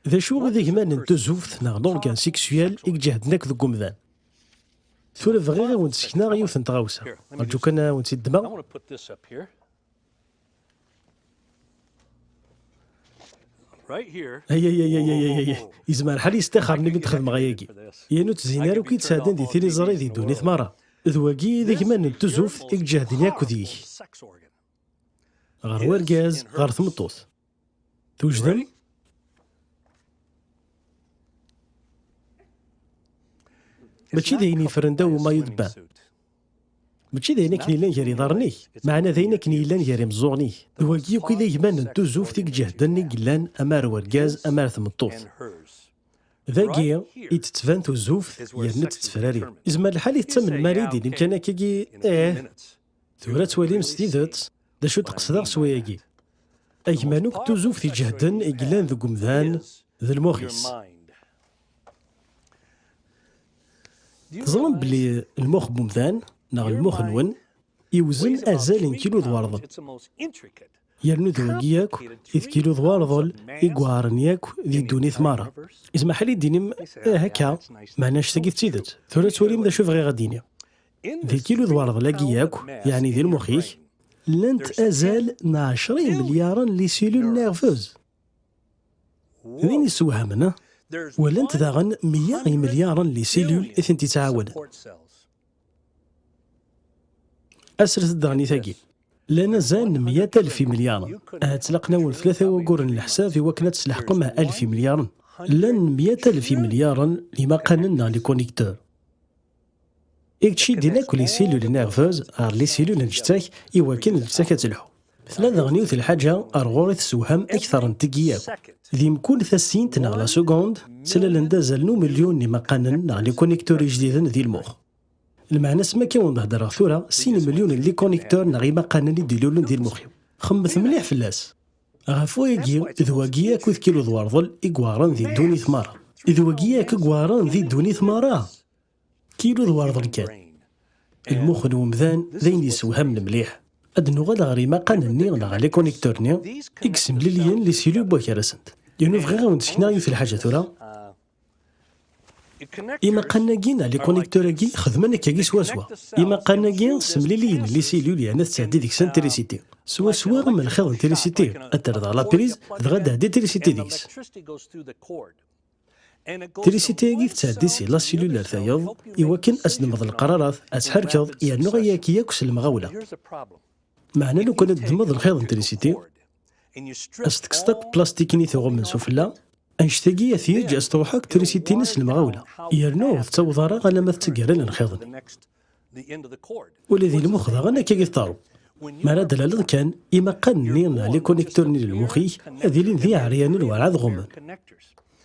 ذا شو غادي كمان نتوزوفت ناغ لورغان سيكسويال يجهدناك ذو قمذان ثورة فغيغي ونتسكنا غيوث نتغاوسا رجو كان ونتي الدماغ هي يزمان الحال يستخر نبي تخدم غياكي يانو تزينارو كي تسادن دي تيليزري دي دوني ثمارة ذواكي ذي كمان نتوزوف يجهدناك ذيك غير ورقاز غير ثمطوث توجدم ماشي دايني فرندا وما يدبان ماشي داينا كنيلان جاري ضرني معنا داينا كنيلان جاري مزوغني دواكي وكذا يبان نتوزوف تيك جهدني قلان امار ورقاز امار ثمطوث ذاكي يتتبان توزوف يرنت تفراري إزمان الحال يتسمن ماريدي لمكان كيكي ثورة توالي مسديدت دا شو تقصدغ سواياكي أيمانوك توزوف في جهدن إقلان ذو قمذان ذو الموخيس تظلم بلي الموخ بومذان ناغ الموخ نون يوزن أزال كيلو دوارضل يرنو ذوقياك إذ كيلو دوارضل إقوارنياك ذي دوني ثمارة إزما حالي دينيم هكا معناش تاقيث تيدت ثورة توليم ذا شوف غي غادينيا ذي كيلو دوارضل لاقياك يعني ذي المخيخ لنت أزال 20 مليارا لي سيلول نيرفوز ذين يسوها منه ولنت ذاغن 100 مليارا لي سيلول إثن تتعاون أسرت الدغني ثاقي لنا زان 100 ألف مليار أتلقنا والثلاثة وقورن الحساب في وكنات تسلحقهم 1000 مليار لن 100 ألف مليار لما قاننا لي كونيكتور إكتشي دينا كل سيلول نيرفوز غير لي سيلول نجتاك إواكن نجتاك تلحو ثلاثة غنيوث الحاجة أرغورث سوهم أكثر من تقياك ذي مكون ثسين تنغلا سكوند سلالن دازلنو مليون لما قاننا لي كونيكتور جديدن ذي المخ المعنى سما كيون نهضر ثورة 6 مليون اللي كونيكتور نغيما قانني ديلولون ديال المخيم خمث مليح فلاس غافوياكي ذواكياك وذ كيلو دوارضل إقواران ذي دوني ثمارة ذواكياك إقواران ذي دوني ثمارة كيلو دوارضل كان المخ نومذان ذين يسوهم مليح أدنو غادا غريما قانني غنا لي كونيكتورني إقسم ليليان لي سيلو بوكارسنت يونو فغي غاونتسكنا في الحاجة ثورة إما قناقين لي كونيكتوراكي خدمنا كاكي سوا إما قناقين سمليليين لي سيلول يعني تسعدي ديك سانتريسيتي سوا من الخير انتريسيتي أترد على بريز دغدا دي تريسيتي ديكس تريسيتي كيف تسعدي سي لا سيلولار ثايض إواكن أسنمض القرارات أتحركض يعني غياكي ياكس المغاولة معنى لو كانت تدمض الخير انتريسيتي أستكستك بلاستيكيني ثغم من سفلا أنشتاقية ثيج أستوحاك تريسيتي نس المغاولة يرنو تصوضارا غانا ما تسجرين الخيضن والذي المخ غانا كي يثارو ما دلالة كان إما قنين لي كونيكتورني للمخي هذه ذي عريان الوعاد غمان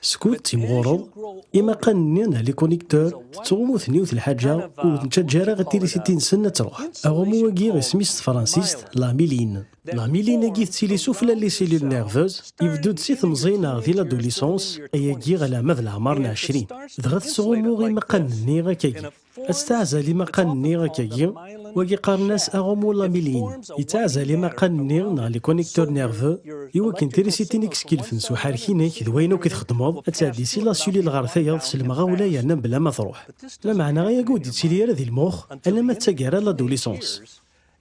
سكوت تيمغورو إما قنين لي كونيكتور تغمو ثنيوث الحاجة وتنشجارا غتيريسيتي نسنة تروح أغمو واقي سميس فرانسيس لاميلين لاميلين كي تسيلي سفلا لي سيلول نيرفوز يبدو سيث مزينا ذي لادوليسونس أياكي غلا مذ العمر 20 دغت سغمو غي مقنني غاكاكي استعزى ما قنني غاكاكي واقي قارناس أغمو لاميلين يتعزى ما قنني نا لي كونيكتور نيرفو يوكن تيريسيتي نيكس كيلفنس وحاركينيك ذوينو كيتخدموض أتعدي سي لا سيلول غارثايض سلمغاولا يعنى بلا ما تروح لا معنى غيا قود تسيلي ذي المخ ألا ما تساقارا لادوليسونس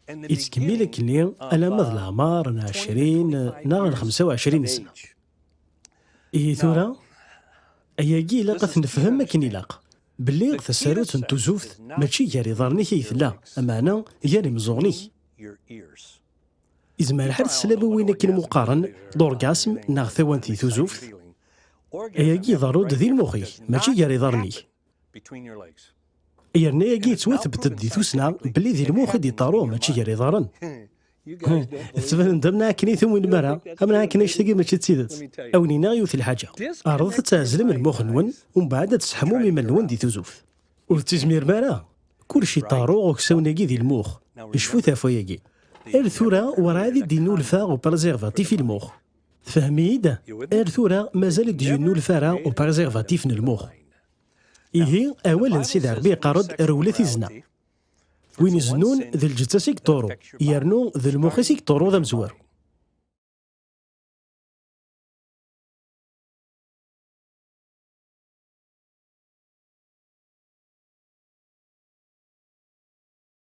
يتكمل كني ألا مذ العمر 20 ناغ 25 سنة إيه ثورة أياكي لاقا نفهم ما كني لاقا بلي تساروت نتوزوفت ماشي ياري ضرني كيف لا أمانا ياري مزغني إزما الحال السلابة وين كاين مقارن دور قاسم ناغ ثوانتي توزوفت أياكي ضرود ذي المخي ماشي ياري ضرني يرنا ياكي توثبت دي توسنا بلي ذي المخ دي طارو ماشي ياري ضرن تفهم دمنا كني ثم المرا امنا كني شتاقي ماشي تسيدت اوني نايوث الحاجه عرضت تعزل من المخ نون ومن بعد تسحمو مما نون دي توزوف والتزمير مرا كلشي طارو وكساوناكي ذي المخ شفو ثافوياكي الثورة ورا هذه دي نولفا وبرزيرفاتيف في المخ فهميد الثورة مازال دي نولفا وبرزيرفاتيف المخ إيه أولا سيد عربي قارد رولة زنا وين يزنون ذي الجتاسيك طورو يرنو ذي المخيسيك طورو ذا مزوار